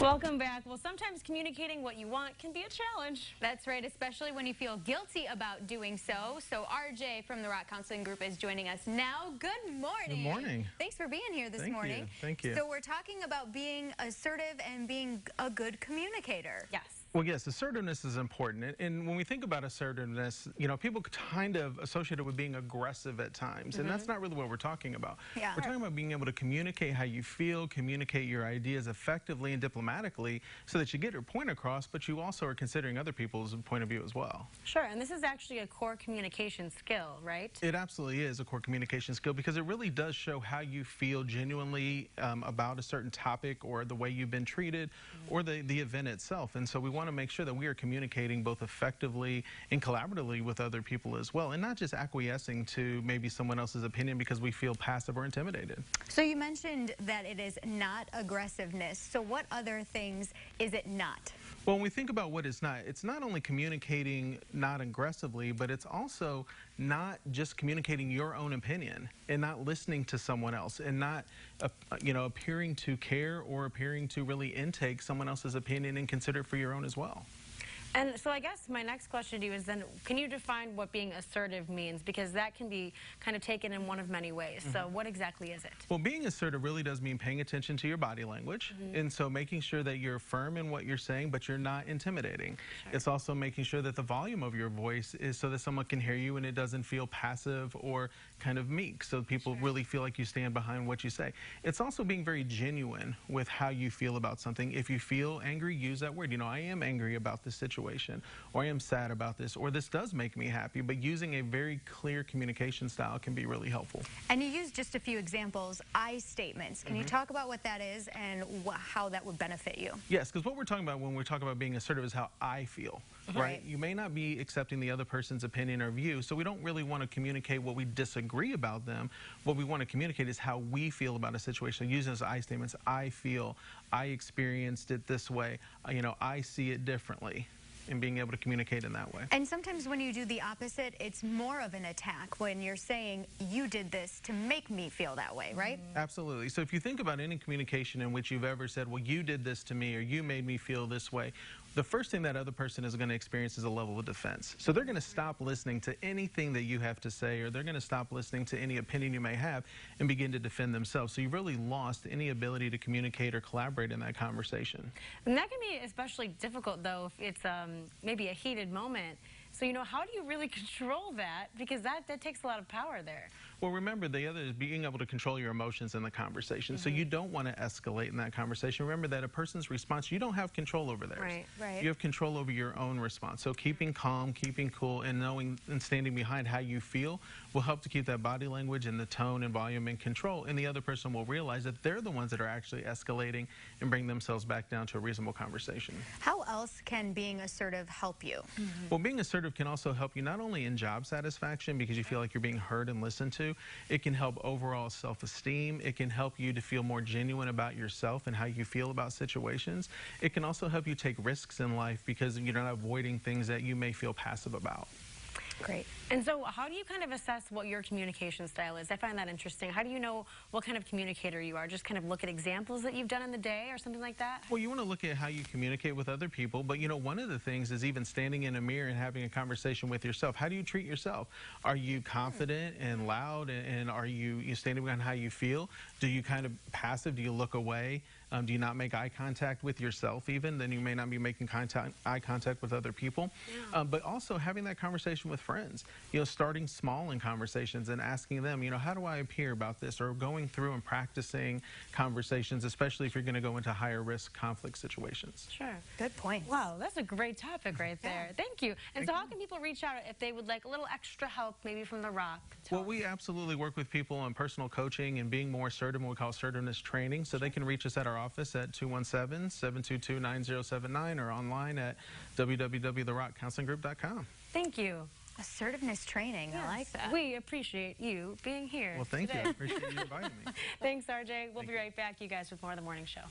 Welcome back. Well, sometimes communicating what you want can be a challenge. That's right, especially when you feel guilty about doing so. So RJ from the Rock Counseling Group is joining us now. Good morning. Good morning. Thanks for being here this morning. Thank you. So we're talking about being assertive and being a good communicator. Yes. Well, yes, assertiveness is important. And when we think about assertiveness, people kind of associate it with being aggressive at times. And that's not really what we're talking about. Yeah. We're talking about being able to communicate how you feel, communicate your ideas effectively and diplomatically so that you get your point across, but you also are considering other people's point of view as well. Sure, and this is actually a core communication skill, right? It absolutely is a core communication skill because it really does show how you feel genuinely about a certain topic or the way you've been treated or the event itself. And so we want to make sure that we are communicating both effectively and collaboratively with other people as well, and not just acquiescing to maybe someone else's opinion because we feel passive or intimidated. So you mentioned that it is not aggressiveness. So what other things is it not? Well, when we think about what it's not only communicating not aggressively, but it's also not just communicating your own opinion and not listening to someone else and not, appearing to care or appearing to really intake someone else's opinion and consider it for your own as well. And so I guess my next question to you is then, can you define what being assertive means? Because that can be kind of taken in one of many ways. So what exactly is it? Well, being assertive really does mean paying attention to your body language. And so making sure that you're firm in what you're saying, but you're not intimidating. Sure. It's also making sure that the volume of your voice is so that someone can hear you and it doesn't feel passive or kind of meek. So people really feel like you stand behind what you say. It's also being very genuine with how you feel about something. If you feel angry, use that word. I am angry about this situation, or I am sad about this, or this does make me happy, but using a very clear communication style can be really helpful. And you used just a few examples, I statements. Can you talk about what that is and how that would benefit you? Yes, because what we're talking about when we're talking about being assertive is how I feel, right? You may not be accepting the other person's opinion or view, so we don't really want to communicate what we disagree about them. What we want to communicate is how we feel about a situation. Using those I statements, I feel, I experienced it this way, I see it differently. And being able to communicate in that way. And sometimes when you do the opposite, it's more of an attack when you're saying, you did this to make me feel that way, right? Absolutely. So if you think about any communication in which you've ever said, well, you did this to me or you made me feel this way, the first thing that other person is going to experience is a level of defense. So they're going to stop listening to anything that you have to say, or they're going to stop listening to any opinion you may have and begin to defend themselves. So you've really lost any ability to communicate or collaborate in that conversation. And that can be especially difficult, though, if it's maybe a heated moment. So, how do you really control that? Because that takes a lot of power there. Well, remember, the other is being able to control your emotions in the conversation. So you don't want to escalate in that conversation. Remember that a person's response, you don't have control over theirs. Right. You have control over your own response. So keeping calm, keeping cool, and knowing and standing behind how you feel will help to keep that body language and the tone and volume in control. And the other person will realize that they're the ones that are actually escalating and bring themselves back down to a reasonable conversation. How else can being assertive help you? Well, being assertive can also help you not only in job satisfaction because you feel like you're being heard and listened to. It can help overall self-esteem. It can help you to feel more genuine about yourself and how you feel about situations. It can also help you take risks in life because you're not avoiding things that you may feel passive about. Great. And so how do you kind of assess what your communication style is? I find that interesting. How do you know what kind of communicator you are? Just kind of look at examples that you've done in the day or something like that? Well, you want to look at how you communicate with other people, but one of the things is even standing in a mirror and having a conversation with yourself. How do you treat yourself? Are you confident and loud, and are you standing behind how you feel? Do you kind of passive? Do you look away? Do you not make eye contact with yourself even? Then you may not be making eye contact with other people. Yeah. But also having that conversation with friends. Starting small in conversations and asking them, how do I appear about this? Or going through and practicing conversations, especially if you're going to go into higher risk conflict situations. Sure. Good point. Wow, that's a great topic right there. Thank you. And so how can people reach out if they would like a little extra help maybe from the Rock? Well, we absolutely work with people on personal coaching and being more assertive, what we call assertiveness training. So they can reach us at our office at 217-722-9079 or online at www.therockcounselinggroup.com. Thank you. Assertiveness training. Yes. I like that. We appreciate you being here. Well, thank today. you. I appreciate you inviting me. Thanks, RJ. We'll be right back, you guys, with more of The Morning Show.